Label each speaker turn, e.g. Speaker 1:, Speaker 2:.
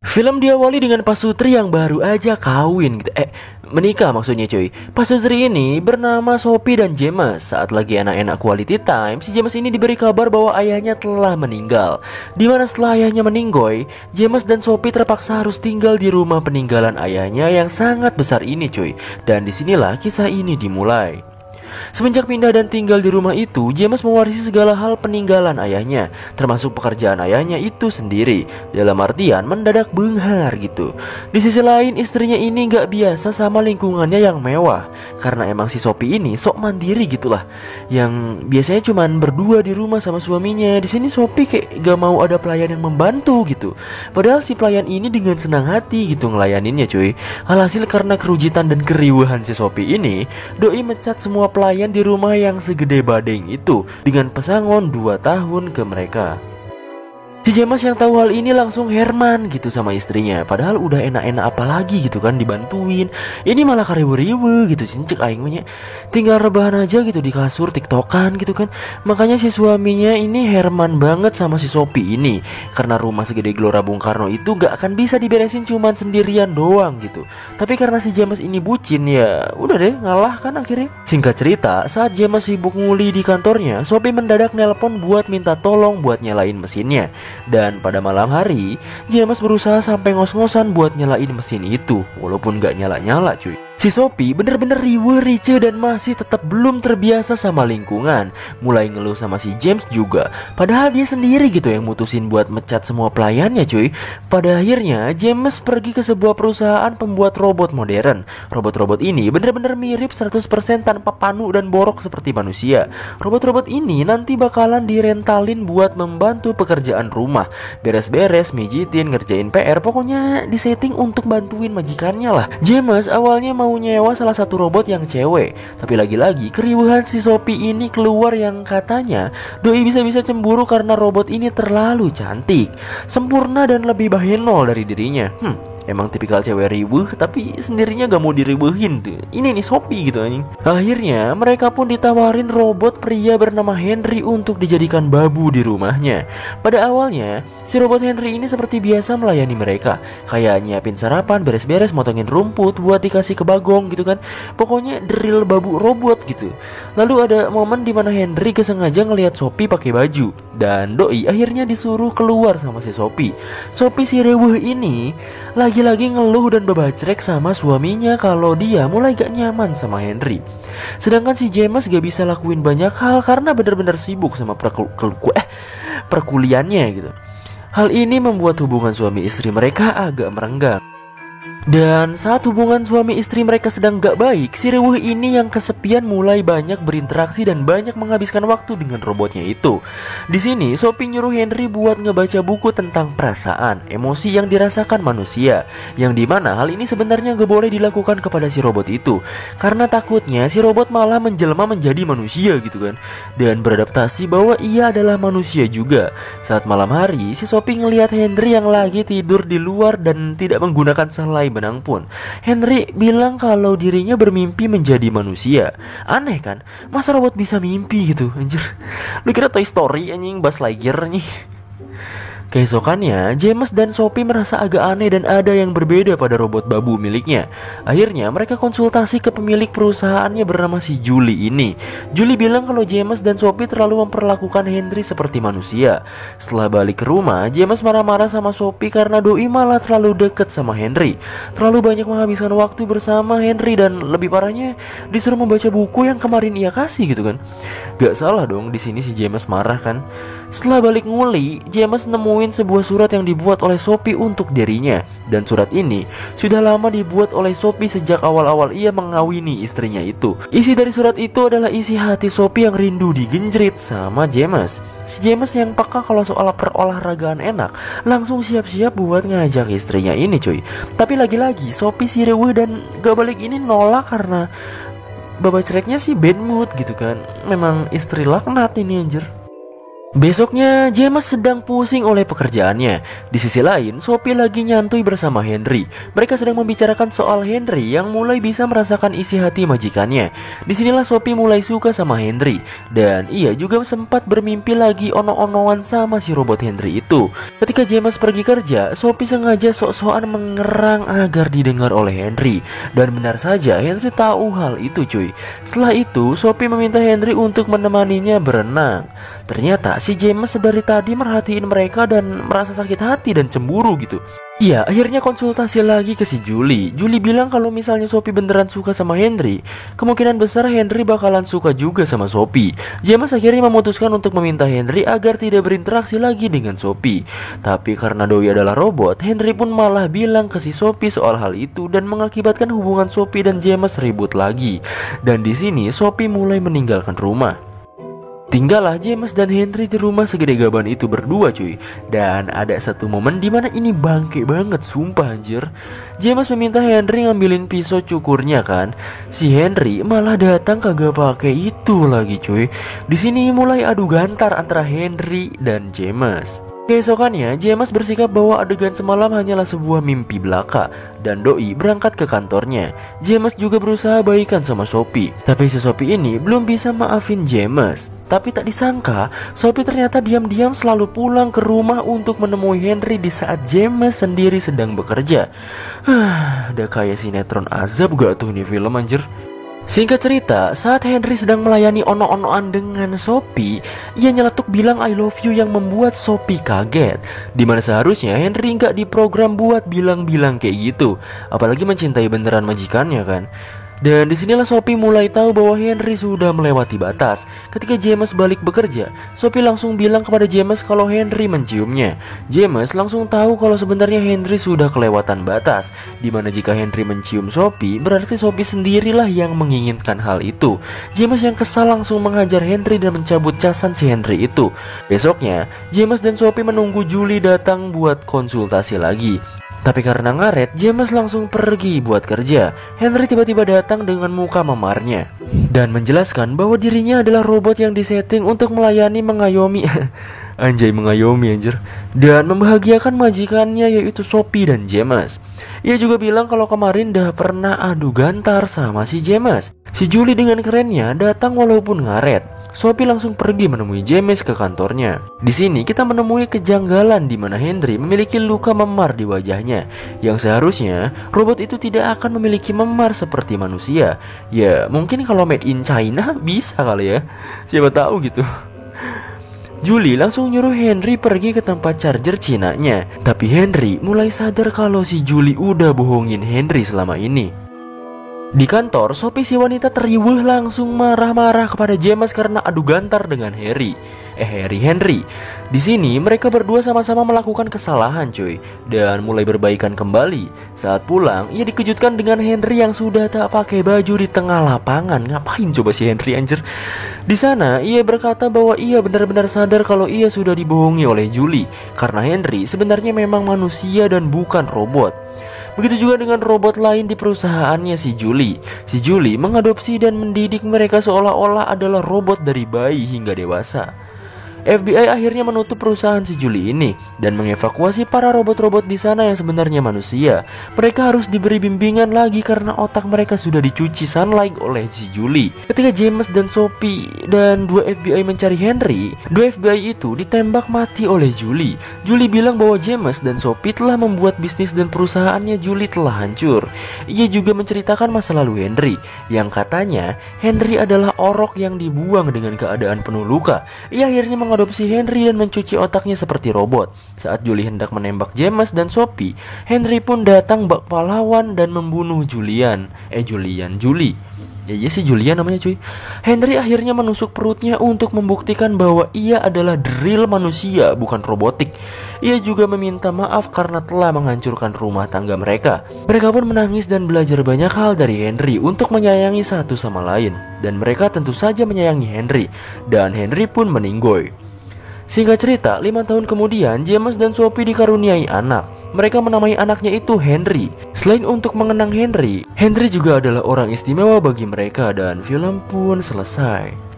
Speaker 1: Film diawali dengan pasutri yang baru aja kawin gitu. Menikah maksudnya cuy. Pasutri ini bernama Sophie dan James. Saat lagi enak-enak quality time, si James ini diberi kabar bahwa ayahnya telah meninggal. Dimana setelah ayahnya meninggoy, James dan Sophie terpaksa harus tinggal di rumah peninggalan ayahnya yang sangat besar ini cuy. Dan disinilah kisah ini dimulai. Semenjak pindah dan tinggal di rumah itu, James mewarisi segala hal peninggalan ayahnya, termasuk pekerjaan ayahnya itu sendiri. Dalam artian mendadak benghar gitu. Di sisi lain, istrinya ini gak biasa sama lingkungannya yang mewah, karena emang si Sophie ini sok mandiri gitulah, yang biasanya cuman berdua di rumah sama suaminya. Di sini Sophie kayak gak mau ada pelayan yang membantu gitu. Padahal si pelayan ini dengan senang hati gitu ngelayaninnya cuy. Alhasil karena kerujitan dan keriuhan si Sophie ini, doi mecat semua pelayan di rumah yang segede badeng itu dengan pesangon 2 tahun ke mereka. Si James yang tahu hal ini langsung herman gitu sama istrinya. Padahal udah enak-enak apalagi gitu kan dibantuin. Ini malah kariwe-riwe gitu cincek aing. Tinggal rebahan aja gitu di kasur tiktokan gitu kan. Makanya si suaminya ini herman banget sama si Sophie ini. Karena rumah segede Gelora Bung Karno itu gak akan bisa diberesin cuman sendirian doang gitu. Tapi karena si James ini bucin ya udah deh ngalah kan akhirnya. Singkat cerita, saat James sibuk nguli di kantornya, Sophie mendadak nelpon buat minta tolong buat nyalain mesinnya. Dan pada malam hari, James berusaha sampai ngos-ngosan buat nyalain mesin itu, walaupun gak nyala-nyala cuy. Si Sophie bener-bener riwe rice dan masih tetap belum terbiasa sama lingkungan. Mulai ngeluh sama si James juga. Padahal dia sendiri gitu yang mutusin buat mecat semua pelayannya cuy. Pada akhirnya James pergi ke sebuah perusahaan pembuat robot modern. Robot-robot ini bener-bener mirip 100% tanpa panu dan borok seperti manusia. Robot-robot ini nanti bakalan direntalin buat membantu pekerjaan rumah. Beres-beres, mijitin, ngerjain PR. Pokoknya disetting untuk bantuin majikannya lah. James awalnya mau nyewa salah satu robot yang cewek. Tapi lagi-lagi keriuhan si Sophie ini keluar yang katanya doi bisa-bisa cemburu karena robot ini terlalu cantik, sempurna dan lebih bahenol dari dirinya. Emang tipikal cewek ribuh tapi sendirinya gak mau diribuhin tuh. Ini nih Sophie gitu anjing. Akhirnya mereka pun ditawarin robot pria bernama Henry untuk dijadikan babu di rumahnya. Pada awalnya si robot Henry ini seperti biasa melayani mereka, kayak nyiapin sarapan, beres-beres, motongin rumput buat dikasih ke Bagong gitu kan. Pokoknya drill babu robot gitu. Lalu ada momen dimana Henry kesengaja ngelihat Sophie pakai baju, dan doi akhirnya disuruh keluar sama si Sophie. Sophie si rewuh ini lagi-lagi ngeluh dan bebacrek sama suaminya kalau dia mulai gak nyaman sama Henry. Sedangkan si James gak bisa lakuin banyak hal karena benar-benar sibuk sama perkuliannya gitu. Hal ini membuat hubungan suami istri mereka agak merenggang. Dan saat hubungan suami istri mereka sedang gak baik, si rewuh ini yang kesepian mulai banyak berinteraksi dan banyak menghabiskan waktu dengan robotnya itu. Di sini Sophie nyuruh Henry buat ngebaca buku tentang perasaan, emosi yang dirasakan manusia, yang dimana hal ini sebenarnya gak boleh dilakukan kepada si robot itu, karena takutnya si robot malah menjelma menjadi manusia gitu kan, dan beradaptasi bahwa ia adalah manusia juga. Saat malam hari, si Sophie ngelihat Henry yang lagi tidur di luar dan tidak menggunakan sehelai benang pun. Henry bilang kalau dirinya bermimpi menjadi manusia. Aneh kan? Masa robot bisa mimpi gitu? Anjir. Lu kira Toy Story anjing, Buzz Lightyear nih. Keesokannya, James dan Sophie merasa agak aneh dan ada yang berbeda pada robot babu miliknya. Akhirnya mereka konsultasi ke pemilik perusahaannya bernama si Julie ini. Julie bilang kalau James dan Sophie terlalu memperlakukan Henry seperti manusia. Setelah balik ke rumah, James marah-marah sama Sophie karena doi malah terlalu deket sama Henry, terlalu banyak menghabiskan waktu bersama Henry, dan lebih parahnya disuruh membaca buku yang kemarin ia kasih gitu kan. Gak salah dong di sini si James marah kan. Setelah balik nguli, James nemuin sebuah surat yang dibuat oleh Sophie untuk dirinya. Dan surat ini sudah lama dibuat oleh Sophie sejak awal-awal ia mengawini istrinya itu. Isi dari surat itu adalah isi hati Sophie yang rindu digenjrit sama James. Si James yang peka kalau soal perolahragaan enak, langsung siap-siap buat ngajak istrinya ini cuy. Tapi lagi-lagi Sophie si rewel dan gak balik ini nolak karena babacreknya sih bad mood gitu kan. Memang istri laknat ini anjir. Besoknya, James sedang pusing oleh pekerjaannya. Di sisi lain, Sophie lagi nyantui bersama Henry. Mereka sedang membicarakan soal Henry yang mulai bisa merasakan isi hati majikannya. Disinilah Sophie mulai suka sama Henry. Dan ia juga sempat bermimpi lagi ono-onoan sama si robot Henry itu. Ketika James pergi kerja, Sophie sengaja sok-sokan mengerang agar didengar oleh Henry. Dan benar saja, Henry tahu hal itu cuy. Setelah itu, Sophie meminta Henry untuk menemaninya berenang. Ternyata si James dari tadi merhatiin mereka dan merasa sakit hati dan cemburu gitu. Iya, akhirnya konsultasi lagi ke si Julie. Julie bilang kalau misalnya Sophie beneran suka sama Henry, kemungkinan besar Henry bakalan suka juga sama Sophie. James akhirnya memutuskan untuk meminta Henry agar tidak berinteraksi lagi dengan Sophie. Tapi karena doi adalah robot, Henry pun malah bilang ke si Sophie soal hal itu dan mengakibatkan hubungan Sophie dan James ribut lagi. Dan di sini Sophie mulai meninggalkan rumah. Tinggallah James dan Henry di rumah segede gaban itu berdua cuy. Dan ada satu momen dimana ini bangke banget, sumpah anjir. James meminta Henry ngambilin pisau cukurnya kan. Si Henry malah datang kagak pakai itu lagi cuy. Di sini mulai adu gantar antara Henry dan James. Keesokannya, James bersikap bahwa adegan semalam hanyalah sebuah mimpi belaka dan doi berangkat ke kantornya. James juga berusaha baikan sama Sophie, tapi si Sophie ini belum bisa maafin James. Tapi tak disangka, Sophie ternyata diam-diam selalu pulang ke rumah untuk menemui Henry di saat James sendiri sedang bekerja. Ada kayak sinetron azab gak tuh nih film anjir. Singkat cerita, saat Henry sedang melayani ono-onoan dengan Sophie, ia nyeletuk bilang I love you yang membuat Sophie kaget. Dimana seharusnya Henry nggak diprogram buat bilang-bilang kayak gitu, apalagi mencintai beneran majikannya kan. Dan disinilah Sophie mulai tahu bahwa Henry sudah melewati batas. Ketika James balik bekerja, Sophie langsung bilang kepada James kalau Henry menciumnya. James langsung tahu kalau sebenarnya Henry sudah kelewatan batas. Dimana jika Henry mencium Sophie, berarti Sophie sendirilah yang menginginkan hal itu. James yang kesal langsung menghajar Henry dan mencabut casan si Henry itu. Besoknya, James dan Sophie menunggu Julie datang buat konsultasi lagi. Tapi karena ngaret, James langsung pergi buat kerja. Henry tiba-tiba datang dengan muka memarnya dan menjelaskan bahwa dirinya adalah robot yang disetting untuk melayani mengayomi anjay, mengayomi anjir, dan membahagiakan majikannya yaitu Sophie dan James. Ia juga bilang kalau kemarin dah pernah adu gantar sama si James. Si Julie dengan kerennya datang walaupun ngaret. Sophie langsung pergi menemui James ke kantornya. Di sini kita menemui kejanggalan di mana Henry memiliki luka memar di wajahnya, yang seharusnya robot itu tidak akan memiliki memar seperti manusia. Ya mungkin kalau made in China bisa kali ya, siapa tahu gitu. Julie langsung nyuruh Henry pergi ke tempat charger Cinanya. Tapi Henry mulai sadar kalau si Julie udah bohongin Henry selama ini. Di kantor, Sophie si wanita teriuh langsung marah-marah kepada James karena adu gantar dengan Henry. Di sini mereka berdua sama-sama melakukan kesalahan cuy dan mulai berbaikan kembali. Saat pulang, ia dikejutkan dengan Henry yang sudah tak pakai baju di tengah lapangan. Ngapain coba si Henry anjir? Di sana, ia berkata bahwa ia benar-benar sadar kalau ia sudah dibohongi oleh Julie karena Henry sebenarnya memang manusia dan bukan robot. Begitu juga dengan robot lain di perusahaannya si Julie. Si Julie mengadopsi dan mendidik mereka seolah-olah adalah robot dari bayi hingga dewasa. FBI akhirnya menutup perusahaan si Julie ini dan mengevakuasi para robot-robot di sana yang sebenarnya manusia. Mereka harus diberi bimbingan lagi karena otak mereka sudah dicuci sunlight oleh si Julie. Ketika James dan Sophie dan dua FBI mencari Henry, dua FBI itu ditembak mati oleh Julie. Julie bilang bahwa James dan Sophie telah membuat bisnis dan perusahaannya Julie telah hancur. Ia juga menceritakan masa lalu Henry, yang katanya Henry adalah orok yang dibuang dengan keadaan penuh luka. Ia akhirnya mengadopsi Henry dan mencuci otaknya seperti robot. Saat Julie hendak menembak James dan Sophie, Henry pun datang bak pahlawan dan membunuh Julie. Ya iya sih Julian namanya cuy. Henry akhirnya menusuk perutnya untuk membuktikan bahwa ia adalah the real manusia, bukan robotik. Ia juga meminta maaf karena telah menghancurkan rumah tangga mereka. Mereka pun menangis dan belajar banyak hal dari Henry untuk menyayangi satu sama lain. Dan mereka tentu saja menyayangi Henry. Dan Henry pun meninggoy. Singkat cerita, 5 tahun kemudian James dan Sophie dikaruniai anak. Mereka menamai anaknya itu Henry. Selain untuk mengenang Henry, Henry juga adalah orang istimewa bagi mereka dan film pun selesai.